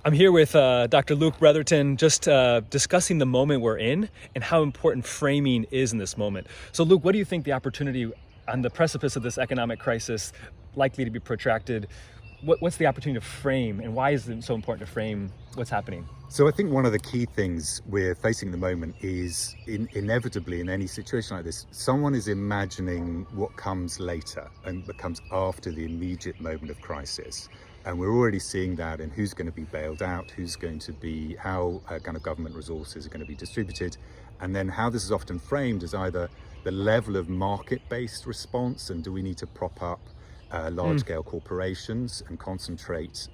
I'm here with Dr. Luke Bretherton, just discussing the moment we're in and how important framing is in this moment. So Luke, what do you think the opportunity on the precipice of this economic crisis, likely to be protracted, what's the opportunity to frame, and why is it so important to frame what's happening? So I think one of the key things we're facing at the moment is inevitably in any situation like this, someone is imagining what comes later and what comes after the immediate moment of crisis. And we're already seeing that in who's going to be bailed out, who's going to be, how kind of government resources are going to be distributed, and then how this is often framed as either the level of market-based response, and do we need to prop up large-scale corporations and concentrate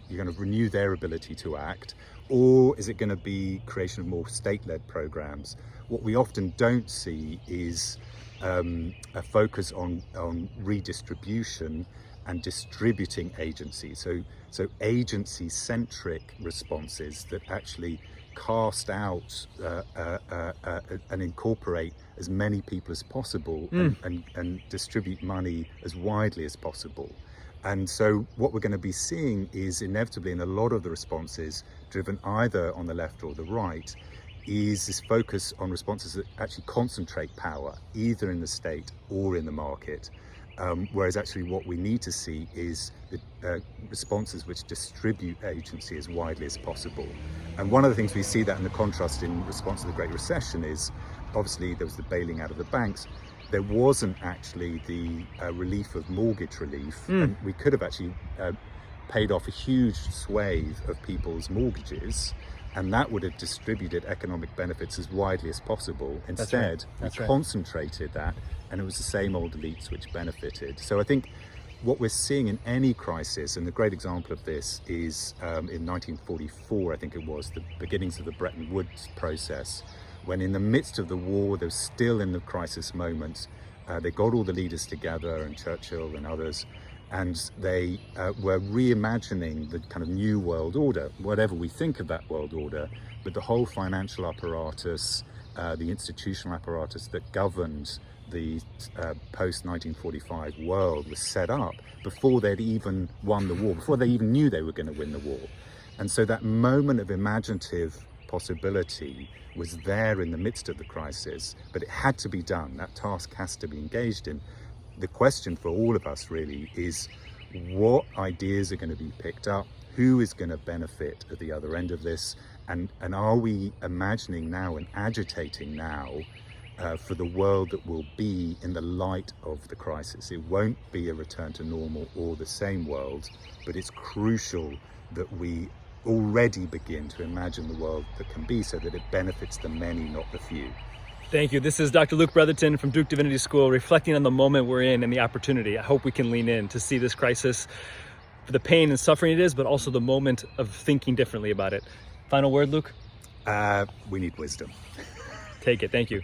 you're going to renew their ability to act, or is it going to be creation of more state-led programs? What we often don't see is a focus on redistribution and distributing agency. So agency-centric responses that actually cast out and incorporate as many people as possible and distribute money as widely as possible. And so what we're going to be seeing is inevitably in a lot of the responses driven either on the left or the right is this focus on responses that actually concentrate power either in the state or in the market. Whereas actually what we need to see is the responses which distribute agency as widely as possible. And one of the things we see that in the contrast in response to the Great Recession is obviously there was the bailing out of the banks. There wasn't actually the relief of mortgage relief, and we could have actually paid off a huge swathe of people's mortgages, and that would have distributed economic benefits as widely as possible. Instead, we concentrated that, and it was the same old elites which benefited. So I think what we're seeing in any crisis, and the great example of this is in 1944, I think it was, the beginnings of the Bretton Woods process, when in the midst of the war, they were still in the crisis moment, they got all the leaders together, and Churchill and others, and they were reimagining the kind of new world order, whatever we think of that world order, but the whole financial apparatus, the institutional apparatus that governed the post-1945 world was set up before they'd even won the war, before they even knew they were going to win the war. And so that moment of imaginative possibility was there in the midst of the crisis, but it had to be done. That task has to be engaged in. The question for all of us really is what ideas are going to be picked up, who is going to benefit at the other end of this, and are we imagining now and agitating now for the world that will be in the light of the crisis. It won't be a return to normal or the same world, but it's crucial that we already begin to imagine the world that can be so that it benefits the many, not the few. Thank you. This is Dr. Luke Bretherton from Duke Divinity School, reflecting on the moment we're in and the opportunity. I hope we can lean in to see this crisis for the pain and suffering it is, but also the moment of thinking differently about it. Final word, Luke? We need wisdom. Take it. Thank you.